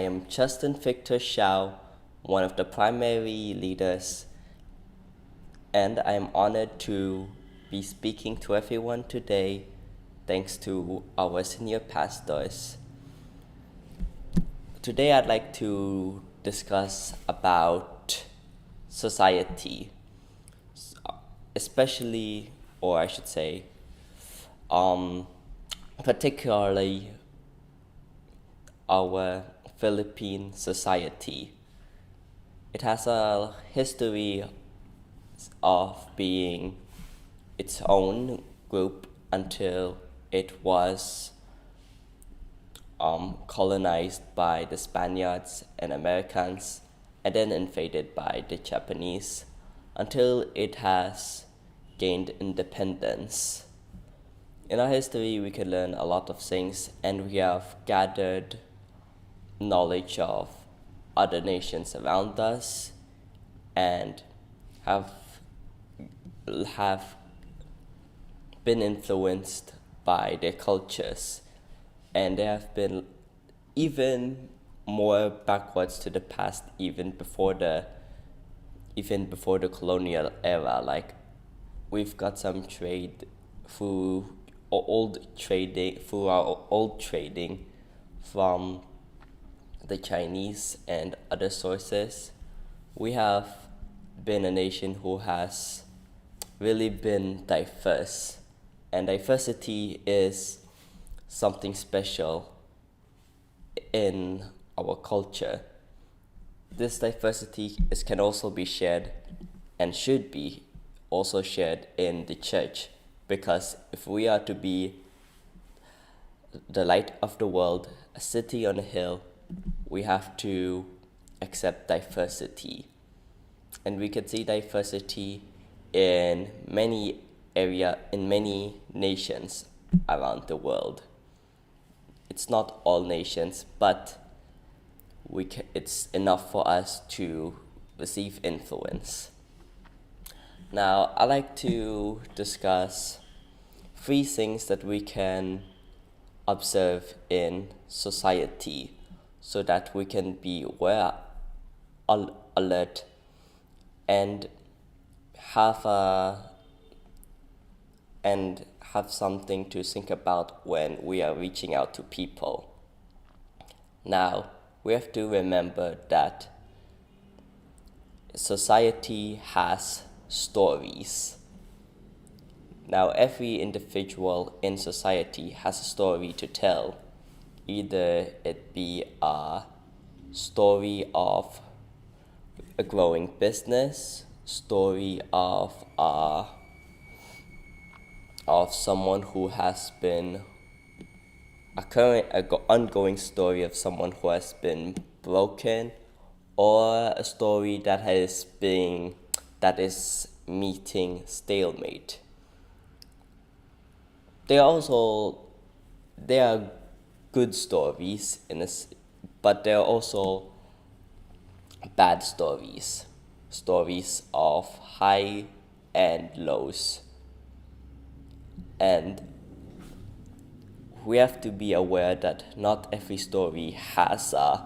am Justin Victor Shao, one of the primary leaders, and I am honored to be speaking to everyone today thanks to our senior pastors. Today I'd like to discuss about society, especially, or I should say, particularly our Philippine society. It has a history of being its own group until it was colonized by the Spaniards and Americans and then invaded by the Japanese until it has gained independence. In our history, we can learn a lot of things, and we have gathered knowledge of other nations around us and have been influenced by their cultures, and they have been even more backwards to the past, even before the colonial era. Like, we've got some trade through our old trading from the Chinese and other sources. We have been a nation who has really been diverse, and diversity is something special in our culture. This diversity can also be shared and should be also shared in the church, because if we are to be the light of the world, a city on a hill, we have to accept diversity. And we can see diversity in many nations around the world. It's not all nations, but it's enough for us to receive influence. Now, I like to discuss 3 things that we can observe in society so that we can be aware, alert, and have something to think about when we are reaching out to people. Now, we have to remember that society has stories. Now, every individual in society has a story to tell. Either it be a story of a growing business, story of someone who has been ongoing story of someone who has been broken, or a story that is meeting stalemate. There are good stories but there are also bad stories of high and lows, and we have to be aware that not every story has a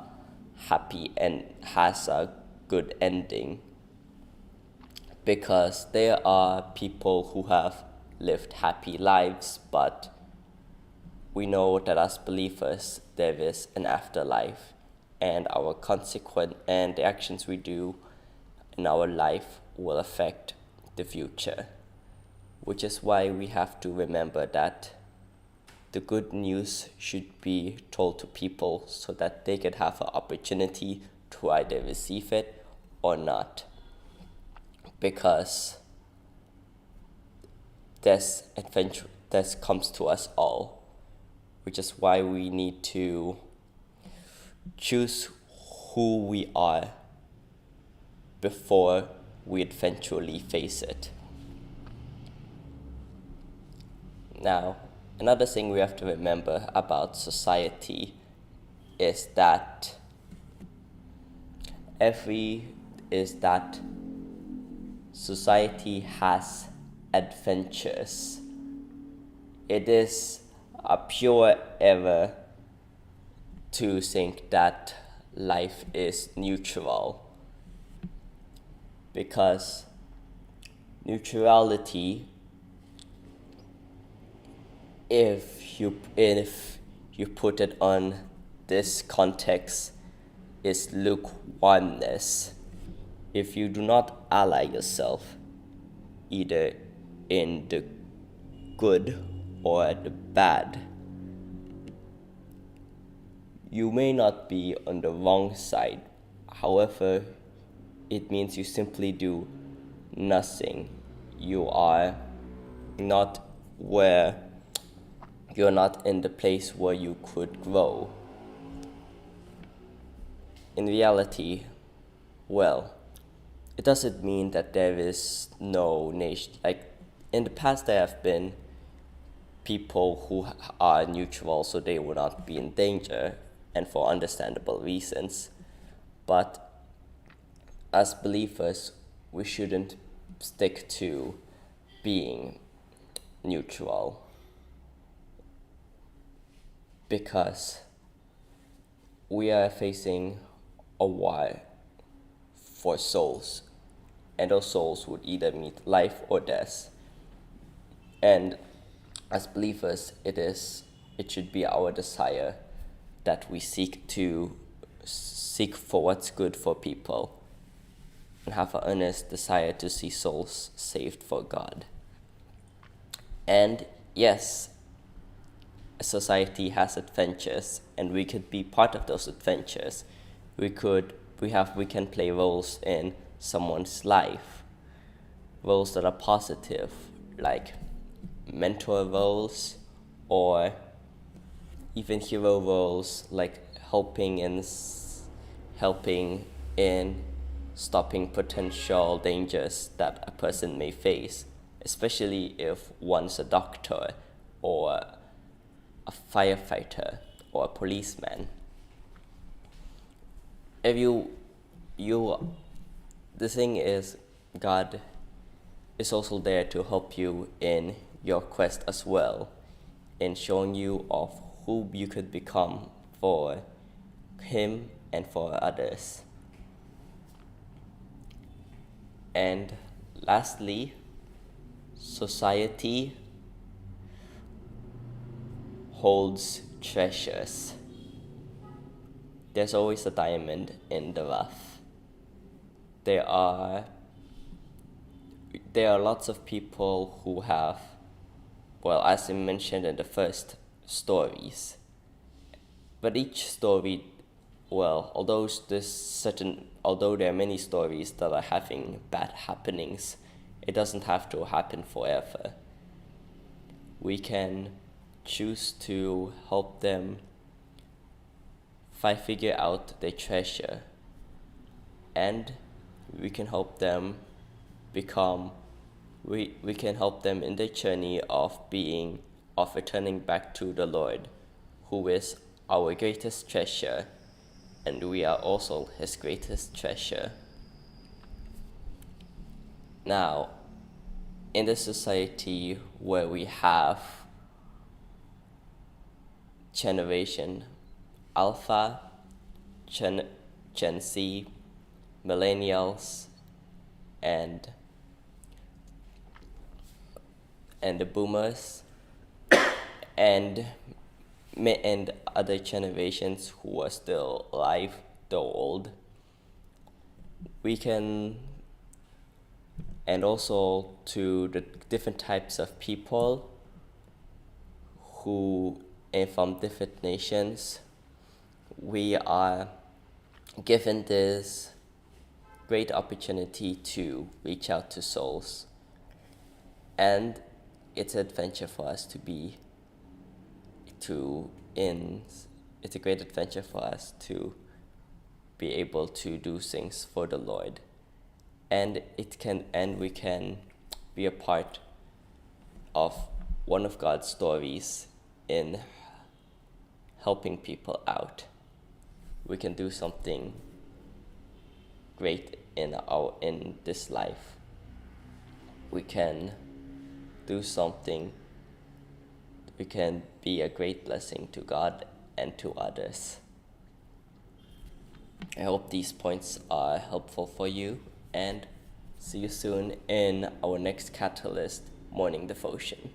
happy and has a good ending, because there are people who have lived happy lives, but we know that as believers there is an afterlife, and the actions we do in our life will affect the future, which is why we have to remember that the good news should be told to people so that they can have an opportunity to either receive it or not, because this comes to us all, which is why we need to choose who we are before we eventually face it. Now, another thing we have to remember about society is that society has adventures. It is a pure error to think that life is neutral, because neutrality, if you put it on this context, is lukewarmness. If you do not ally yourself either in the good or the bad, you may not be on the wrong side. However, it means you simply do nothing. You're not in the place where you could grow. In reality, well, it doesn't mean that there is no nation. Like, in the past, there have been people who are neutral so they will not be in danger, and for understandable reasons. But as believers, we shouldn't stick to being neutral, because we are facing a war for souls, and those souls would either meet life or death. And as believers, it should be our desire that we seek for what's good for people, and have an earnest desire to see souls saved for God. And yes, society has adventures, and we could be part of those adventures. We can play roles in someone's life, roles that are positive, like mentor roles, or even hero roles, like helping in stopping potential dangers that a person may face, especially if one's a doctor or a firefighter or a policeman. If the thing is, God is also there to help you in your quest as well, in showing you of who you could become for Him and for others. And lastly, society holds treasures. There's always a diamond in the rough. There are lots of people who have, well, as I mentioned in the first stories, but each story, well, although there are many stories that are having bad happenings, it doesn't have to happen forever. We can choose to help them figure out their treasure, and we can help them we can help them in their journey of returning back to the Lord, who is our greatest treasure, and we are also His greatest treasure. Now, in the society where we have generation Alpha, Gen Z, millennials, and the boomers, and other generations who are still alive, though old, and also to the different types of people who from different nations, we are given this great opportunity to reach out to souls. And it's an adventure for us it's a great adventure for us to be able to do things for the Lord. And we can be a part of one of God's stories in helping people out. We can do something great in this life. We can be a great blessing to God and to others. I hope these points are helpful for you, and see you soon in our next Catalyst morning devotion.